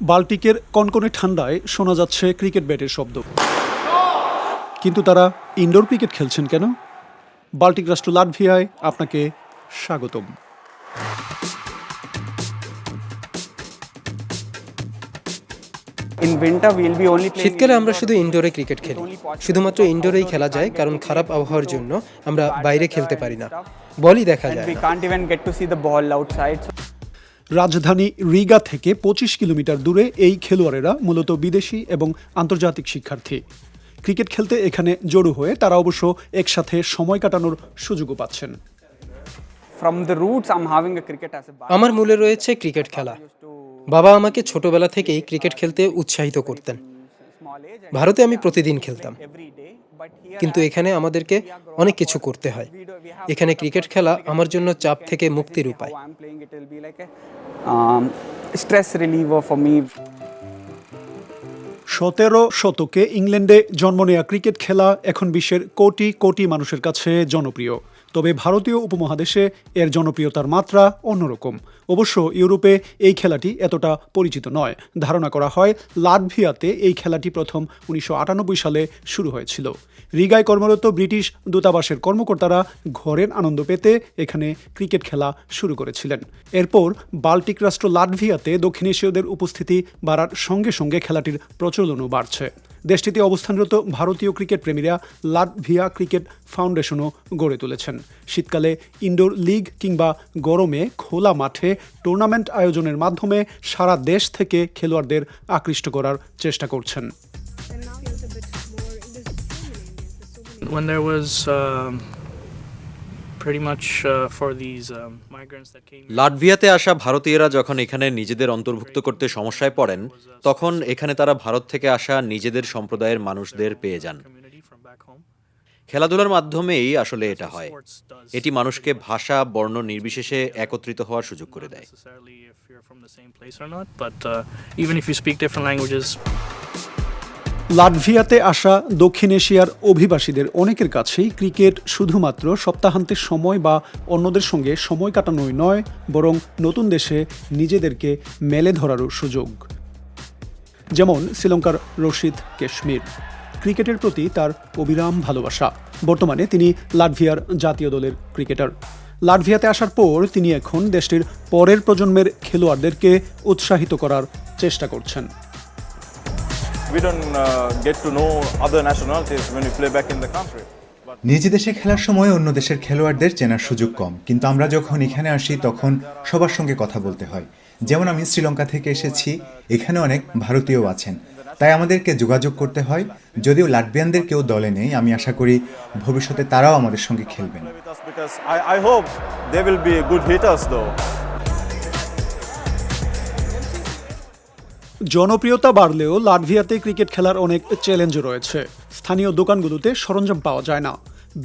বাল্টিকের কনকনে ঠান্ডায় শোনা যাচ্ছে ক্রিকেট ব্যাটের শব্দ, কিন্তু তারা ইনডোর ক্রিকেট খেলছেন কেন? বাল্টিক রাষ্ট্র লাটভিয়ায় আপনাকে স্বাগতম। শীতকালে আমরা শুধু ইনডোরে ক্রিকেট খেলি। শুধুমাত্র ইনডোরেই খেলা যায়, কারণ খারাপ আবহাওয়ার জন্য আমরা বাইরে খেলতে পারি না, বলই দেখা যায় না। রাজধানী রিগা থেকে ২৫ কিলোমিটার দূরে এই খেলোয়াড়েরা মূলত বিদেশি এবং আন্তর্জাতিক শিক্ষার্থী। ক্রিকেট খেলতে এখানে জড়ো হয়ে তারা অবশ্য একসাথে সময় কাটানোর সুযোগও পাচ্ছেন। আমার মূলে রয়েছে ক্রিকেট খেলা। বাবা আমাকে ছোটবেলা থেকেই ক্রিকেট খেলতে উৎসাহিত করতেন। ভারতে আমি প্রতিদিন খেলতাম, কিন্তু এখানে আমাদেরকে অনেক কিছু করতে হয়। এখানে ক্রিকেট খেলা আমার জন্য চাপ থেকে মুক্তির উপায়। ১৭ শতকে ইংল্যান্ডে জন্ম নেয়া ক্রিকেট খেলা এখন বিশ্বের কোটি কোটি মানুষের কাছে জনপ্রিয়। তবে ভারতীয় উপমহাদেশে এর জনপ্রিয়তার মাত্রা অন্যরকম। অবশ্য ইউরোপে এই খেলাটি এতটা পরিচিত নয়। ধারণা করা হয় লাটভিয়াতে এই খেলাটি প্রথম ১৯৯৮ সালে শুরু হয়েছিল। রিগায় কর্মরত ব্রিটিশ দূতাবাসের কর্মকর্তারা ঘরের আনন্দ পেতে এখানে ক্রিকেট খেলা শুরু করেছিলেন। এরপর বাল্টিক রাষ্ট্র লাটভিয়াতে দক্ষিণ এশীয়দের উপস্থিতি বাড়ার সঙ্গে সঙ্গে খেলাটির প্রচলনও বাড়ছে। দেশটিতে অবস্থানরত ভারতীয় ক্রিকেট প্রেমীরা লাটভিয়া ক্রিকেট ফাউন্ডেশনও গড়ে তুলেছেন। শীতকালে ইনডোর লিগ কিংবা গরমে খোলা মাঠে টুর্নামেন্ট আয়োজনের মাধ্যমে সারা দেশ থেকে খেলোয়াড়দের আকৃষ্ট করার চেষ্টা করছেন। When there was pretty much for these migrants that came লাটভিয়াতে আসা ভারতীয়রা যখন এখানে নিজেদের অন্তর্ভুক্ত করতে সমস্যায় পড়েন, তখন এখানে তারা ভারত থেকে আসা নিজেদের সম্প্রদায়ের মানুষদের পেয়ে যান। community from back home. খেলাধুলার মাধ্যমেই আসলে এটা হয়। এটি মানুষকে ভাষা, বর্ণ নির্বিশেষে একত্রিত হওয়ার সুযোগ করে দেয়। Necessarily if you're from the same place or not, but even if you speak different languages. লাটভিয়াতে আসা দক্ষিণ এশিয়ার অভিবাসীদের অনেকের কাছেই ক্রিকেট শুধুমাত্র সপ্তাহান্তের সময় বা অন্যদের সঙ্গে সময় কাটানোই নয়, বরং নতুন দেশে নিজেদেরকে মেলে ধরারও সুযোগ। যেমন শ্রীলঙ্কার রশিদ কেশমির। ক্রিকেটের প্রতি তার অবিরাম ভালোবাসা। বর্তমানে তিনি লাটভিয়ার জাতীয় দলের ক্রিকেটার। লাটভিয়াতে আসার পর তিনি এখন দেশটির পরের প্রজন্মের খেলোয়াড়দেরকে উৎসাহিত করার চেষ্টা করছেন। We don't get to know other nationalities when we play back in the country. নিজ দেশে খেলার সময় অন্য দেশের খেলোয়াড়দের চেনার সুযোগ কম, কিন্তু আমরা যখন এখানে আসি তখন সবার সঙ্গে কথা বলতে হয়। যেমন আমি শ্রীলঙ্কা থেকে এসেছি, এখানে অনেক ভারতীয় আছেন, তাই আমাদেরকে যোগাযোগ করতে হয়। যদিও লাটভিয়ানদের কেউ দলে নেই, আমি আশা করি ভবিষ্যতে তারাও আমাদের সঙ্গে খেলবেন। Because I hope they will be good hitters though. জনপ্রিয়তা বাড়লেও লাটভিয়াতে ক্রিকেট খেলার অনেক চ্যালেঞ্জও রয়েছে। স্থানীয় দোকানগুলোতে সরঞ্জাম পাওয়া যায় না।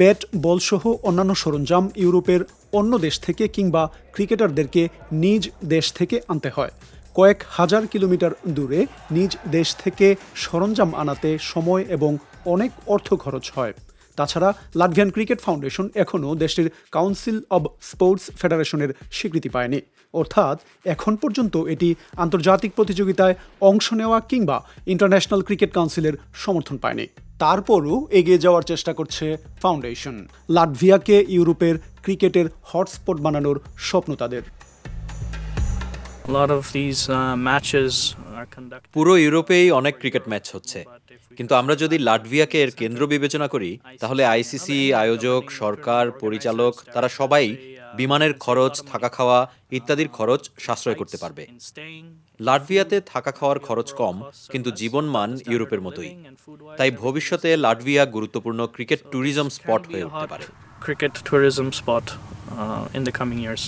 ব্যাট, বলসহ অন্যান্য সরঞ্জাম ইউরোপের অন্য দেশ থেকে কিংবা ক্রিকেটারদেরকে নিজ দেশ থেকে আনতে হয়। কয়েক হাজার কিলোমিটার দূরে নিজ দেশ থেকে সরঞ্জাম আনাতে সময় এবং অনেক অর্থ খরচ হয়। তাছাড়া লাটভিয়ান ক্রিকেট ফাউন্ডেশন এখনও দেশটির কাউন্সিল অব স্পোর্টস ফেডারেশনের স্বীকৃতি পায়নি, অর্থাৎ এখন পর্যন্ত এটি আন্তর্জাতিক প্রতিযোগিতায় অংশ নেওয়া কিংবা ইন্টারন্যাশনাল ক্রিকেট কাউন্সিলের সমর্থন পায়নি। তারপরও এগিয়ে যাওয়ার চেষ্টা করছে ফাউন্ডেশন। লাটভিয়াকে ইউরোপের ক্রিকেটের হটস্পট বানানোর স্বপ্ন তাদের। A lot of these matches are conducted. পুরো ইউরোপেই অনেক ক্রিকেট ম্যাচ হচ্ছে, কিন্তু আমরা যদি লাটভিয়াকে এর কেন্দ্র বিবেচনা করি, তাহলে আইসিসি, আয়োজক, সরকার, পরিচালক তারা সবাই বিমানের খরচ, থাকা খাওয়া ইত্যাদির খরচ সাশ্রয় করতে পারবে। লাটভিয়াতে থাকা খাওয়ার খরচ কম, কিন্তু জীবনমান ইউরোপের মতোই। তাই ভবিষ্যতে লাটভিয়া গুরুত্বপূর্ণ ক্রিকেট ট্যুরিজম স্পট হয়ে উঠতে পারে। Cricket tourism spot in the coming years.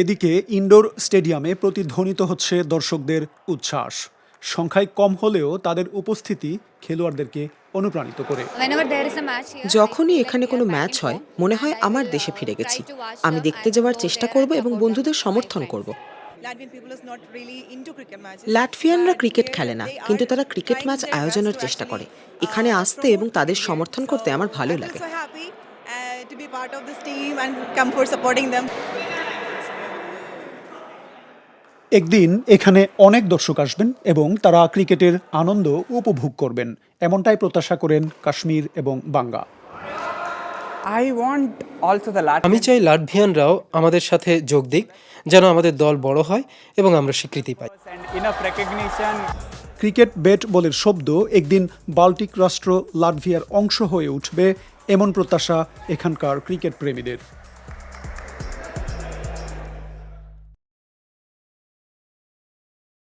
এদিকে ইনডোর স্টেডিয়ামে প্রতিধ্বনিত হচ্ছে দর্শকদের উচ্ছ্বাস। সংখ্যায় কম হলেও তাদের উপস্থিতি খেলোয়াড়দেরকে অনুপ্রাণিত করে। যখনই এখানে কোনো ম্যাচ হয়, মনে হয় আমার দেশে ফিরে গেছি। আমি দেখতে যাওয়ার চেষ্টা করব এবং বন্ধুদের সমর্থন করব। লাটভিয়ানরা ক্রিকেট খেলে না, কিন্তু তারা ক্রিকেট ম্যাচ আয়োজনের চেষ্টা করে। এখানে আসতে এবং তাদের সমর্থন করতে আমার ভালো লাগে। একদিন এখানে অনেক দর্শক আসবেন এবং তারা ক্রিকেটের আনন্দ উপভোগ করবেন, এমনটাই প্রত্যাশা করেন কাশ্মীর এবং বাঙ্গা। I want also the আমি Latvian চাই লাটভিয়ানরাও আমাদের সাথে যোগ দিক, যেন আমাদের দল বড় হয় এবং আমরা স্বীকৃতি পাই। and enough recognition. Cricket bat বলের শব্দ একদিন বাল্টিক রাষ্ট্র লাটভিয়ার অংশ হয়ে উঠবে, এমন প্রত্যাশা এখানকার ক্রিকেট প্রেমীদের।